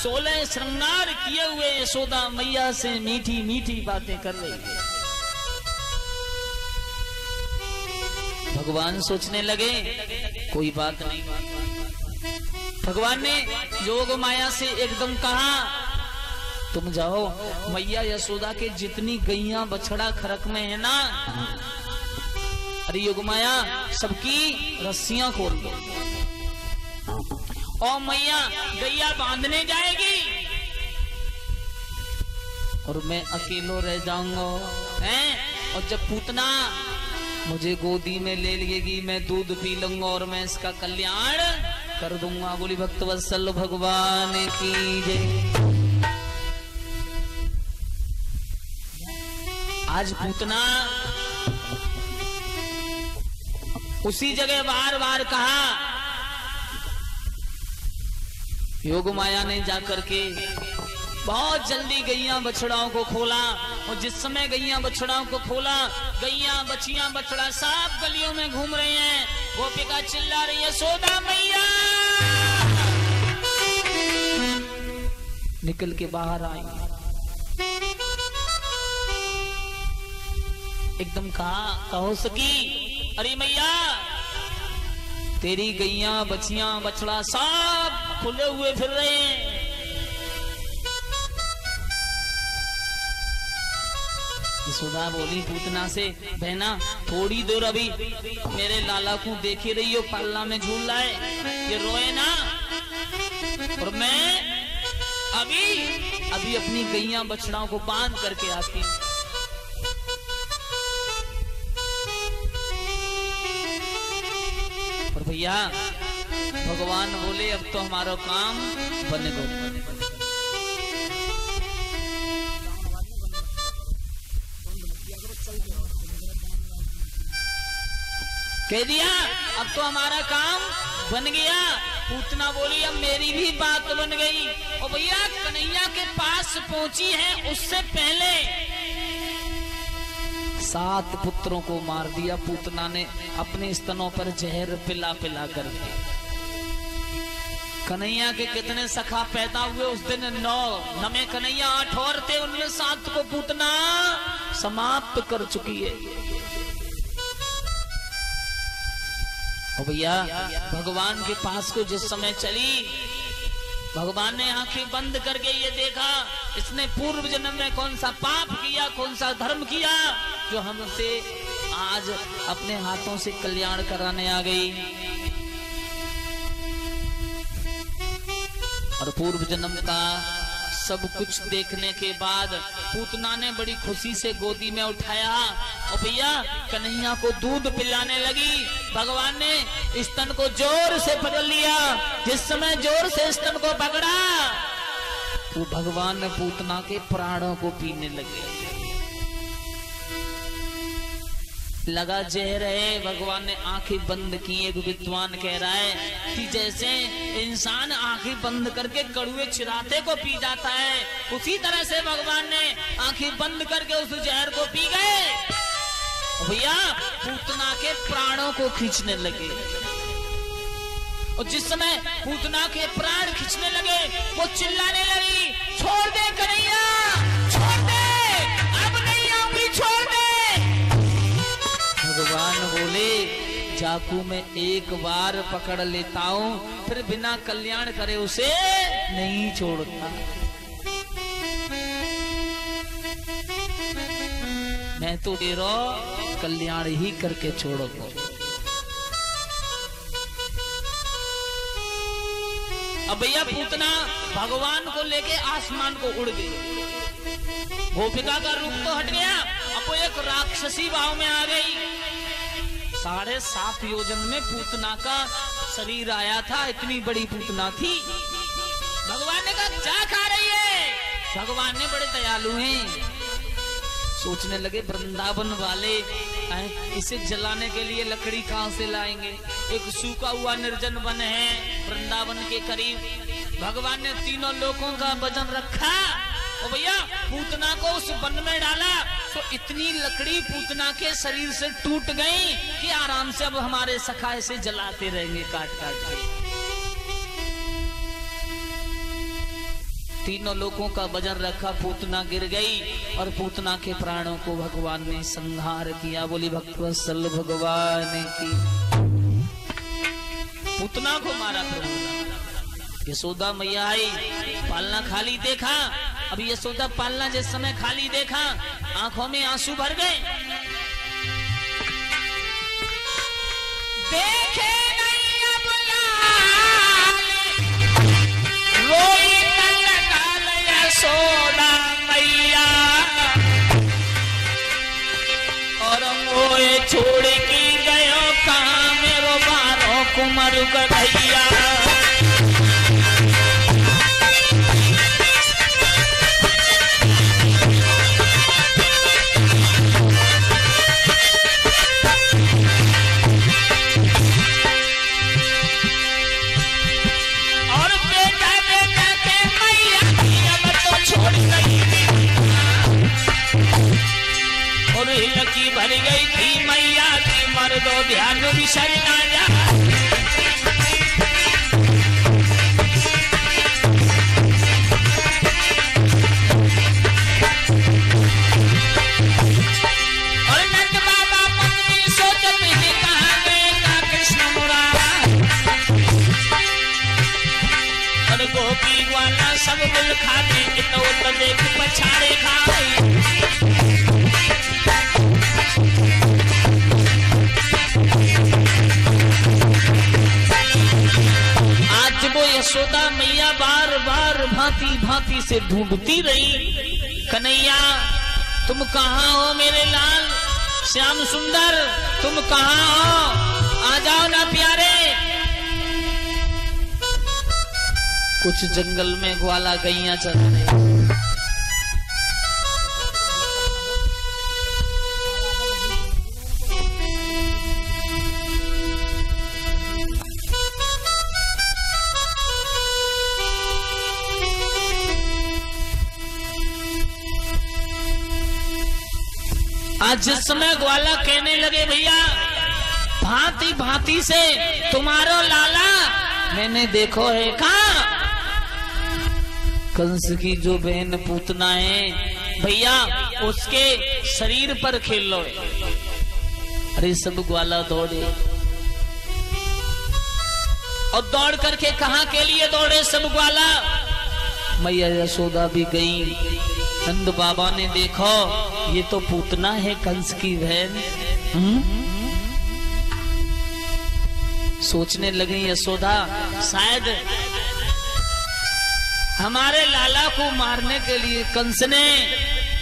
16 श्रृंगार किए हुए यशोदा मैया से मीठी मीठी बातें कर रही है। भगवान सोचने लगे कोई बात नहीं। भगवान ने योग माया से एकदम कहा तुम जाओ मैया यशोदा के जितनी गैया बछड़ा खरक में है ना, अरे योग माया सबकी रस्सियां खोल दो और मैया गैया बांधने जाएगी और मैं अकेलो रह जाऊंगा हैं। और जब पूतना मुझे गोदी में ले लेगी मैं दूध पी लूंगा और मैं इसका कल्याण कर दूंगा। बोली भक्तवत्सल भगवान की जय। आज पूतना उसी जगह बार बार कहा। योग माया ने जाकर के बहुत जल्दी गैया बछड़ाओं को खोला और जिस समय गैया बछड़ाओं को खोला, गैया बछिया बछड़ा सब गलियों में घूम रहे हैं। गोपिका चिल्ला रही है यशोदा मैया। निकल के बाहर आई, एकदम कहो सकी अरे मैया तेरी गैया बछिया बछड़ा सब खुले हुए फिर रहे हैं। यशोदा बोली पूतना से बहना थोड़ी देर अभी मेरे लाला को देखे रही हो, पालना में झूल रहा है, ये रोए ना और मैं अभी अपनी गैया बछड़ाओं को बांध करके आती हूँ। और भैया भगवान बोले अब तो हमारा काम बने दो। कह दिया अब तो हमारा काम बन गया। पूतना बोली अब मेरी भी बात बन गई। और भैया कन्हैया के पास पहुंची है उससे पहले 7 पुत्रों को मार दिया पूतना ने अपने स्तनों पर जहर पिला पिला कर। कन्हैया के कितने सखा पैदा हुए उस दिन 9 नमे कन्हैया 8 और थे, उनमें 7 को पूतना समाप्त कर चुकी है। और भैया भगवान के पास को जिस समय चली, भगवान ने आंखें बंद करके ये देखा इसने पूर्व जन्म में कौन सा पाप किया, कौन सा धर्म किया जो हमसे आज अपने हाथों से कल्याण कराने आ गई। और पूर्व जन्म का सब कुछ देखने के बाद पूतना ने बड़ी खुशी से गोदी में उठाया और भैया कन्हैया को दूध पिलाने लगी। भगवान ने स्तन को जोर से पकड़ लिया। जिस समय जोर से स्तन को पकड़ा तो भगवान ने पूतना के प्राणों को पीने लगे। लगा जहर है। भगवान ने आंखें बंद की। एक विद्वान कह रहा है कि जैसे इंसान आंखें बंद करके कड़ुए चिराते को पी जाता है, उसी तरह से भगवान ने आंखें बंद करके उस जहर को पी गए। भैया पूतना के प्राणों को खींचने लगे। और जिस समय पूतना के प्राण खींचने लगे वो चिल्लाने लगी छोड़ दे कन्हैया, छोड़ दे, अब नहीं आऊंगी, छोड़ दे। भगवान बोले चाकू में एक बार पकड़ लेता हूं फिर बिना कल्याण करे उसे नहीं छोड़ता। मैं तो तेरा कल्याण ही करके छोड़ूंगा। अब भैया पूतना भगवान को लेके आसमान को उड़ गई। गोपिका का रूप तो हट गया, अब वो एक राक्षसी भाव में आ गई। 7.5 योजन में पूतना का शरीर आया था, इतनी बड़ी पूतना थी। भगवान ने कहा क्या खा रही है? भगवान ने बड़े दयालु हैं, सोचने लगे वृंदावन वाले इसे जलाने के लिए लकड़ी कहां से लाएंगे? एक सूखा हुआ निर्जन वन है वृंदावन के करीब। भगवान ने तीनों लोगों का वजन रखा और भैया पूतना को उस वन में डाला तो इतनी लकड़ी पूतना के शरीर से टूट गई कि आराम से अब हमारे सखा इसे जलाते रहेंगे काट काट के। तीनों लोगों का वजन रखा, पूतना गिर गई और पूतना के प्राणों को भगवान ने संहार किया। बोली भक्तवत्सल भगवान की। पूतना को मारा प्रभु। यशोदा मैया आई, पालना खाली देखा। अभी यशोदा पालना जिस समय खाली देखा, आंखों में आंसू भर गए। देखे नहीं अब लाल, रोई नंदलाल यशोदा मैया, और मोए छोड़ के गयो काम मेरो बारो कुमार गधैया। लकी भर गई थी मैया की, मर्दो ध्यान विसर ना जा। और नंद बाबा पत्नी सोचत ही कहाँ गए कृष्ण मुरारा। और गोपी ग्वाला सब मिल खाते, तो देख पछाड़े खाए। आज वो यशोदा मैया बार बार भांति भांति से ढूंढती रही। कन्हैया तुम कहाँ हो मेरे लाल, श्याम सुंदर तुम कहाँ हो, आ जाओ ना प्यारे। कुछ जंगल में ग्वाला गैया चल रहे। आज जिस समय ग्वाला कहने लगे भैया भांति भांति से तुम्हारो लाला मैंने देखो है कहाँ। कंस की जो बहन पूतना है भैया उसके शरीर पर खेल लो। अरे सब ग्वाला दौड़े और दौड़ करके कहाँ के लिए दौड़े सब ग्वाला। मैया यशोदा भी गई। नंद बाबा ने देखो ये तो पूतना है कंस की बहन। सोचने लगी यशोदा शायद हमारे लाला को मारने के लिए कंस ने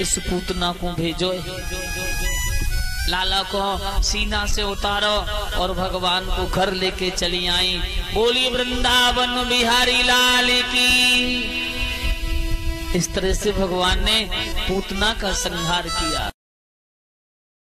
इस पूतना को भेजो। लाला को सीना से उतारो और भगवान को घर लेके चली आई। बोली वृंदावन बिहारी लाल की। इस तरह से भगवान ने पूतना का संहार किया।